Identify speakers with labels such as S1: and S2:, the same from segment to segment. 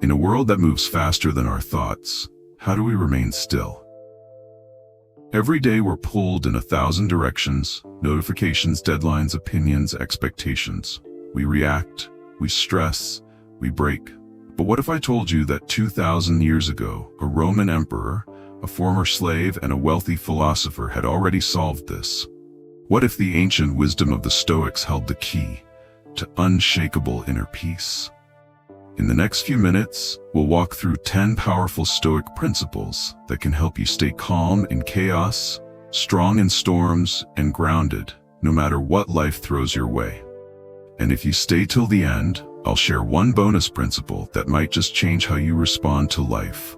S1: In a world that moves faster than our thoughts, how do we remain still? Every day we're pulled in 1,000 directions, notifications, deadlines, opinions, expectations. We react, we stress, we break. But what if I told you that 2,000 years ago, a Roman emperor, a former slave, and a wealthy philosopher had already solved this? What if the ancient wisdom of the Stoics held the key to unshakable inner peace? In the next few minutes, we'll walk through 10 powerful Stoic principles that can help you stay calm in chaos, strong in storms, and grounded, no matter what life throws your way. And if you stay till the end, I'll share one bonus principle that might just change how you respond to life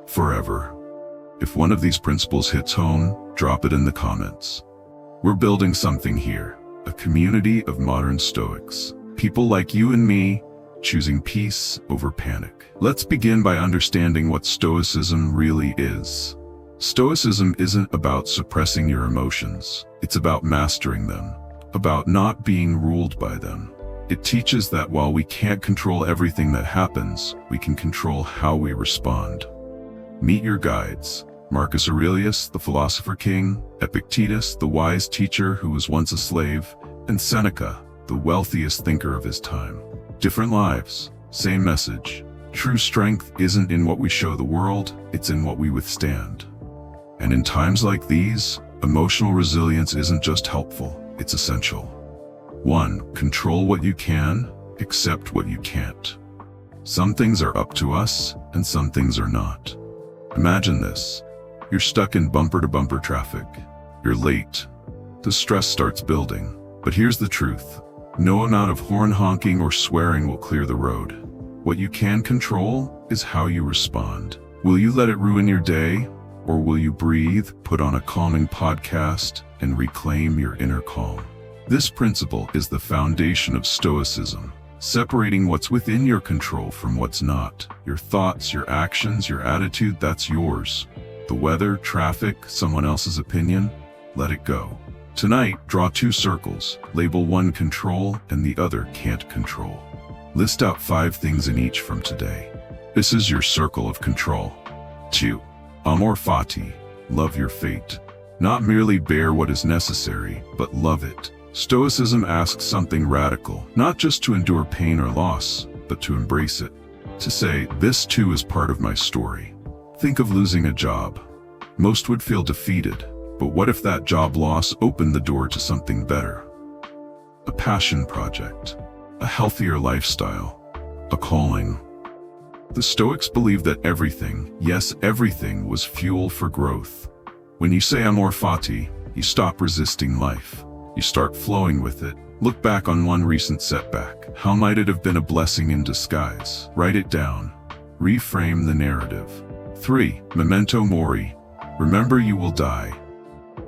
S1: forever. If one of these principles hits home, drop it in the comments. We're building something here, a community of modern Stoics, people like you and me, choosing peace over panic. Let's begin by understanding what Stoicism really is. Stoicism isn't about suppressing your emotions. It's about mastering them, about not being ruled by them. It teaches that while we can't control everything that happens, we can control how we respond. Meet your guides: Marcus Aurelius, the philosopher king; Epictetus, the wise teacher who was once a slave; and Seneca, the wealthiest thinker of his time. Different lives, same message. True strength isn't in what we show the world, it's in what we withstand. And in times like these, emotional resilience isn't just helpful, it's essential. 1. Control what you can, accept what you can't. Some things are up to us, and some things are not. Imagine this. You're stuck in bumper-to-bumper traffic. You're late. The stress starts building. But here's the truth. No amount of horn honking or swearing will clear the road. What you can control is how you respond. Will you let it ruin your day, or will you breathe, put on a calming podcast, and reclaim your inner calm? This principle is the foundation of Stoicism, separating what's within your control from what's not. Your thoughts, your actions, your attitude, that's yours. The weather, traffic, someone else's opinion, let it go. Tonight, draw 2 circles, label one control and the other can't control. List out 5 things in each from today. This is your circle of control. 2. Amor Fati, love your fate. Not merely bear what is necessary, but love it. Stoicism asks something radical, not just to endure pain or loss, but to embrace it. To say, this too is part of my story. Think of losing a job. Most would feel defeated. But what if that job loss opened the door to something better? A passion project, a healthier lifestyle, a calling. The Stoics believed that everything, yes, everything, was fuel for growth. When you say Amor Fati, you stop resisting life. You start flowing with it. Look back on one recent setback. How might it have been a blessing in disguise? Write it down. Reframe the narrative. 3. Memento Mori, remember you will die.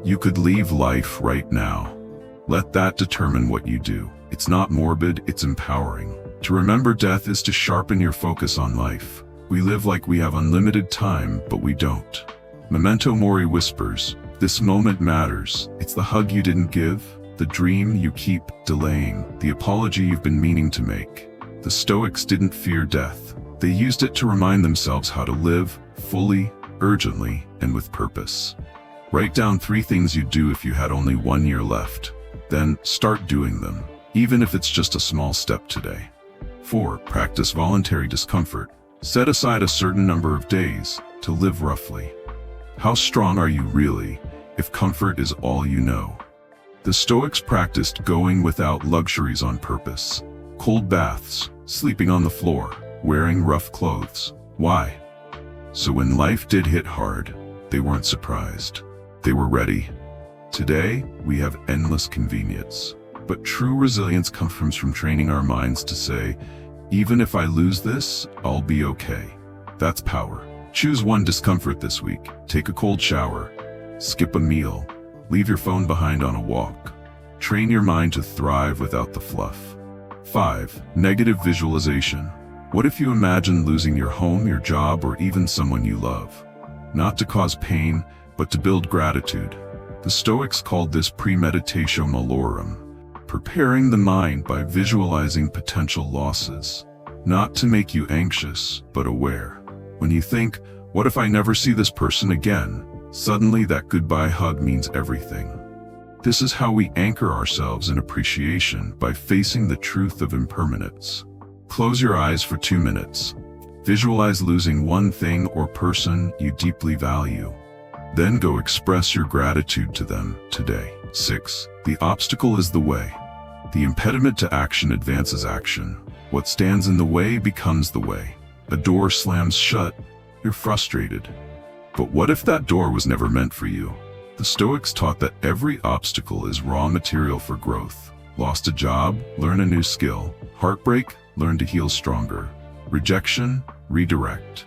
S1: You could leave life right now. Let that determine what you do. It's not morbid, it's empowering. To remember death is to sharpen your focus on life. We live like we have unlimited time, but we don't. Memento Mori whispers, this moment matters. It's the hug you didn't give, the dream you keep delaying, the apology you've been meaning to make. The Stoics didn't fear death. They used it to remind themselves how to live fully, urgently, and with purpose. Write down 3 things you'd do if you had only 1 year left. Then start doing them, even if it's just a small step today. 4. Practice voluntary discomfort. Set aside a certain number of days to live roughly. How strong are you really if comfort is all you know? The Stoics practiced going without luxuries on purpose. Cold baths, sleeping on the floor, wearing rough clothes. Why? So when life did hit hard, they weren't surprised. They were ready. Today, we have endless convenience. But true resilience comes from training our minds to say, even if I lose this, I'll be okay. That's power. Choose one discomfort this week. Take a cold shower. Skip a meal. Leave your phone behind on a walk. Train your mind to thrive without the fluff. 5. Negative visualization. What if you imagine losing your home, your job, or even someone you love? Not to cause pain, but to build gratitude. The Stoics called this premeditatio malorum, preparing the mind by visualizing potential losses. not to make you anxious, but aware. When you think, what if I never see this person again? Suddenly that goodbye hug means everything. This is how we anchor ourselves in appreciation, by facing the truth of impermanence. Close your eyes for 2 minutes. Visualize losing one thing or person you deeply value. Then go express your gratitude to them today. 6. The obstacle is the way. The impediment to action advances action. What stands in the way becomes the way. A door slams shut, you're frustrated. But what if that door was never meant for you? The Stoics taught that every obstacle is raw material for growth. Lost a job? Learn a new skill. Heartbreak? Learn to heal stronger. Rejection? Redirect.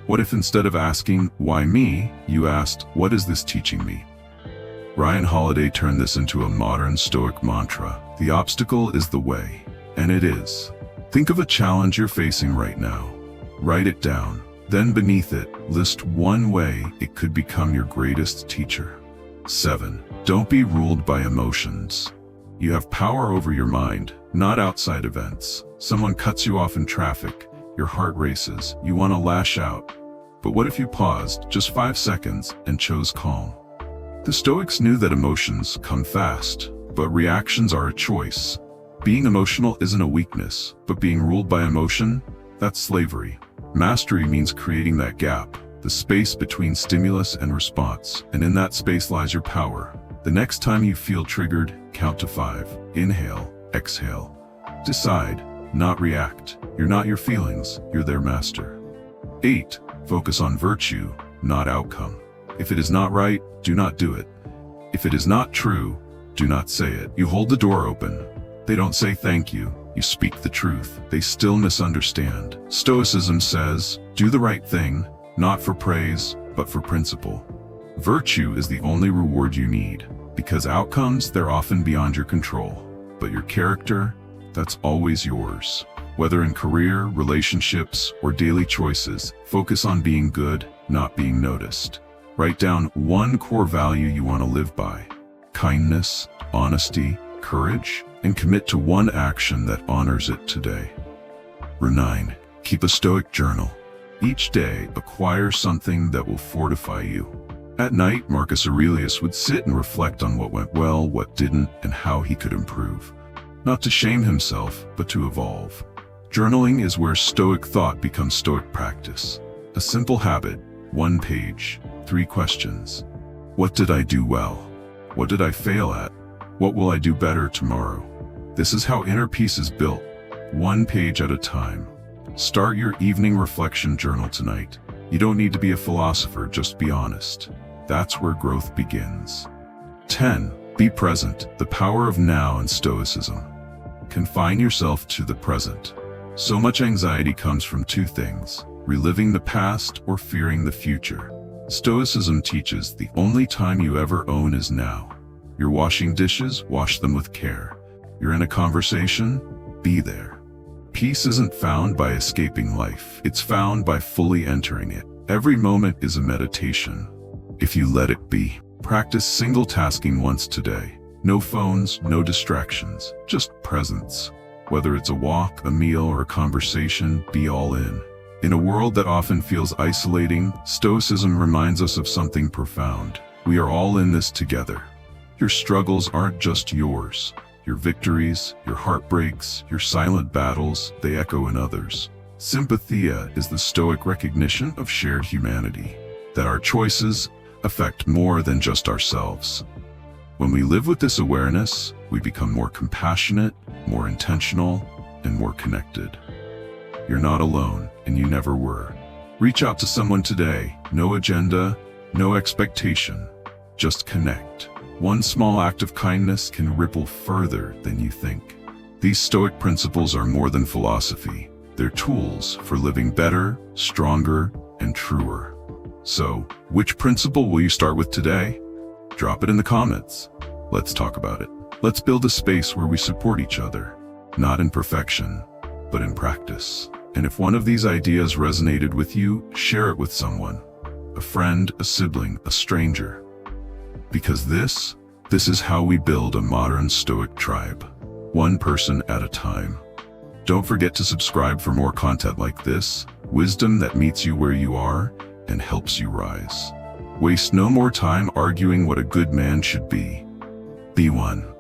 S1: What if instead of asking, why me, you asked, what is this teaching me? Ryan Holiday turned this into a modern Stoic mantra. The obstacle is the way. And it is. Think of a challenge you're facing right now. Write it down. Then beneath it, list one way it could become your greatest teacher. 7. Don't be ruled by emotions. You have power over your mind, not outside events. Someone cuts you off in traffic, your heart races, you want to lash out. But what if you paused, just 5 seconds, and chose calm? The Stoics knew that emotions come fast, but reactions are a choice. Being emotional isn't a weakness, but being ruled by emotion, that's slavery. Mastery means creating that gap, the space between stimulus and response, and in that space lies your power. The next time you feel triggered, count to 5. Inhale, exhale. Decide, not react. You're not your feelings, you're their master. 8. Focus on virtue, not outcome. If it is not right, do not do it. If it is not true, do not say it. You hold the door open. They don't say thank you. You speak the truth. They still misunderstand. Stoicism says, do the right thing, not for praise, but for principle. Virtue is the only reward you need, because outcomes, they're often beyond your control. But your character, that's always yours. Whether in career, relationships, or daily choices, focus on being good, not being noticed. Write down one core value you want to live by. Kindness, honesty, courage, and commit to one action that honors it today. 9. Keep a Stoic journal. Each day, acquire something that will fortify you. At night, Marcus Aurelius would sit and reflect on what went well, what didn't, and how he could improve. Not to shame himself, but to evolve. Journaling is where Stoic thought becomes Stoic practice. A simple habit, 1 page, 3 questions. What did I do well? What did I fail at? What will I do better tomorrow? This is how inner peace is built, 1 page at a time. Start your evening reflection journal tonight. You don't need to be a philosopher, just be honest. That's where growth begins. 10. Be present, the power of now and Stoicism. Confine yourself to the present. So much anxiety comes from 2 things, reliving the past or fearing the future. Stoicism teaches the only time you ever own is now. You're washing dishes, wash them with care. You're in a conversation, be there. Peace isn't found by escaping life, it's found by fully entering it. Every moment is a meditation, if you let it be. Practice single tasking once today. No phones, no distractions, just presence. Whether it's a walk, a meal, or a conversation, be all in. In a world that often feels isolating, Stoicism reminds us of something profound. We are all in this together. Your struggles aren't just yours. Your victories, your heartbreaks, your silent battles, they echo in others. Sympathia is the Stoic recognition of shared humanity, that our choices affect more than just ourselves. When we live with this awareness, we become more compassionate, more intentional, and more connected. You're not alone, and you never were. Reach out to someone today. No agenda, no expectation. Just connect. One small act of kindness can ripple further than you think. These Stoic principles are more than philosophy. They're tools for living better, stronger, and truer. So, which principle will you start with today? Drop it in the comments. Let's talk about it. Let's build a space where we support each other, not in perfection, but in practice. And if one of these ideas resonated with you, share it with someone, a friend, a sibling, a stranger. Because this is how we build a modern Stoic tribe, one person at a time. Don't forget to subscribe for more content like this, wisdom that meets you where you are and helps you rise. Waste no more time arguing what a good man should be. Be one.